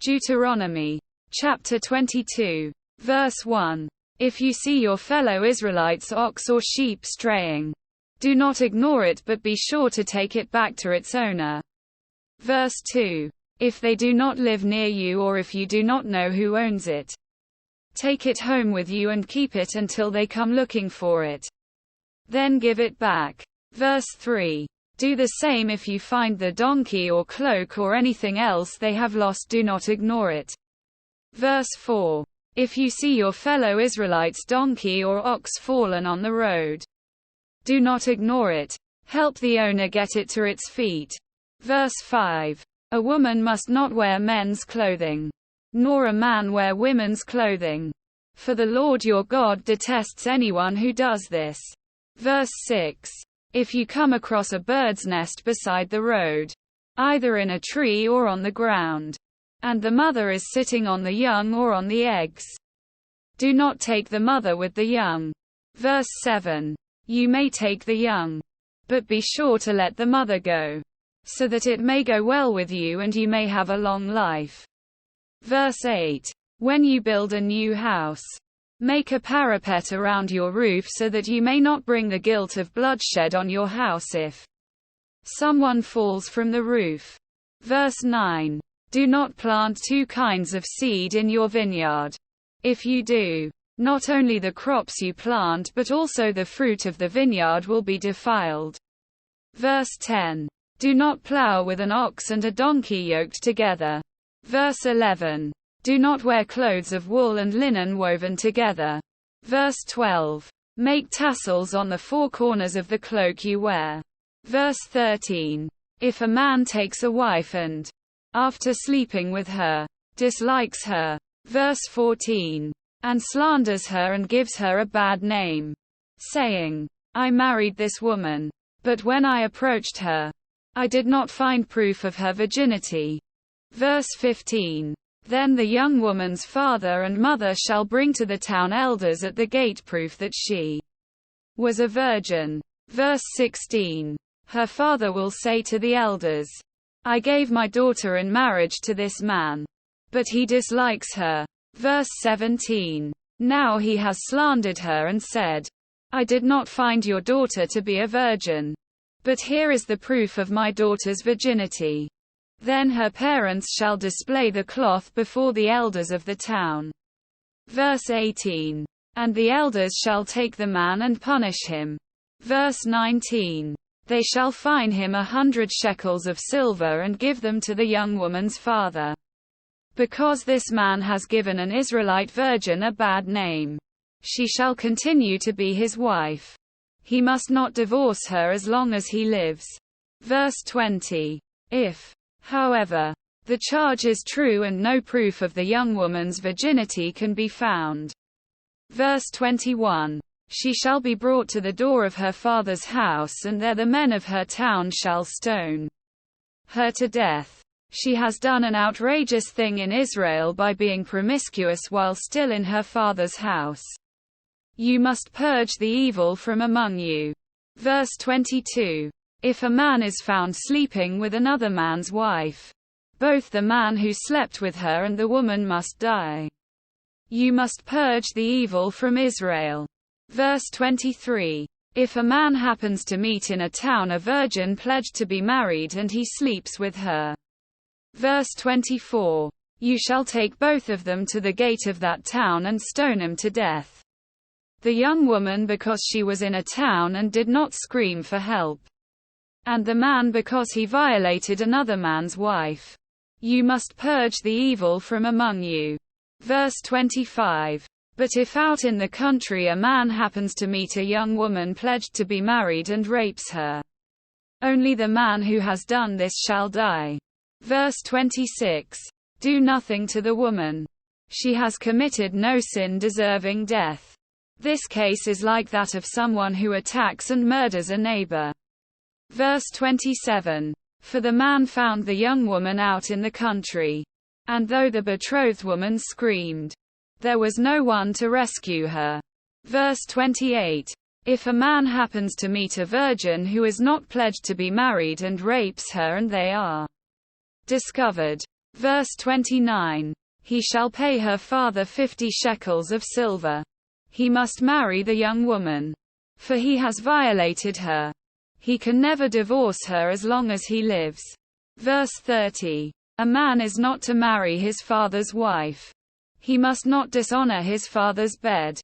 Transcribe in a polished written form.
Deuteronomy, chapter 22, verse 1. If you see your fellow Israelites' ox or sheep straying, do not ignore it but be sure to take it back to its owner. Verse 2. If they do not live near you or if you do not know who owns it, take it home with you and keep it until they come looking for it. Then give it back. Verse 3. Do the same if you find the donkey or cloak or anything else they have lost, do not ignore it. Verse 4. If you see your fellow Israelites' donkey or ox fallen on the road, do not ignore it. Help the owner get it to its feet. Verse 5. A woman must not wear men's clothing, nor a man wear women's clothing, for the Lord your God detests anyone who does this. Verse 6. If you come across a bird's nest beside the road, either in a tree or on the ground, and the mother is sitting on the young or on the eggs, do not take the mother with the young. Verse 7. You may take the young, but be sure to let the mother go, so that it may go well with you and you may have a long life. Verse 8. When you build a new house, make a parapet around your roof so that you may not bring the guilt of bloodshed on your house if someone falls from the roof. Verse 9. Do not plant two kinds of seed in your vineyard. If you do, not only the crops you plant but also the fruit of the vineyard will be defiled. Verse 10. Do not plow with an ox and a donkey yoked together. Verse 11. Do not wear clothes of wool and linen woven together. Verse 12. Make tassels on the four corners of the cloak you wear. Verse 13. If a man takes a wife and, after sleeping with her, dislikes her. Verse 14. And slanders her and gives her a bad name, saying, I married this woman, but when I approached her, I did not find proof of her virginity. Verse 15. Then the young woman's father and mother shall bring to the town elders at the gate proof that she was a virgin. Verse 16. Her father will say to the elders, I gave my daughter in marriage to this man, but he dislikes her. Verse 17. Now he has slandered her and said, I did not find your daughter to be a virgin, but here is the proof of my daughter's virginity. Then her parents shall display the cloth before the elders of the town. Verse 18. And the elders shall take the man and punish him. Verse 19. They shall fine him 100 shekels of silver and give them to the young woman's father, because this man has given an Israelite virgin a bad name. She shall continue to be his wife. He must not divorce her as long as he lives. Verse 20. If, however, the charge is true and no proof of the young woman's virginity can be found. Verse 21. She shall be brought to the door of her father's house, and there the men of her town shall stone her to death. She has done an outrageous thing in Israel by being promiscuous while still in her father's house. You must purge the evil from among you. Verse 22. If a man is found sleeping with another man's wife, both the man who slept with her and the woman must die. You must purge the evil from Israel. Verse 23. If a man happens to meet in a town a virgin pledged to be married and he sleeps with her. Verse 24. You shall take both of them to the gate of that town and stone them to death. The young woman because she was in a town and did not scream for help, and the man because he violated another man's wife. You must purge the evil from among you. Verse 25. But if out in the country a man happens to meet a young woman pledged to be married and rapes her, only the man who has done this shall die. Verse 26. Do nothing to the woman. She has committed no sin deserving death. This case is like that of someone who attacks and murders a neighbor. Verse 27. For the man found the young woman out in the country, and though the betrothed woman screamed, there was no one to rescue her. Verse 28. If a man happens to meet a virgin who is not pledged to be married and rapes her and they are discovered, Verse 29. He shall pay her father 50 shekels of silver. He must marry the young woman, for he has violated her. He can never divorce her as long as he lives. Verse 30. A man is not to marry his father's wife. He must not dishonor his father's bed.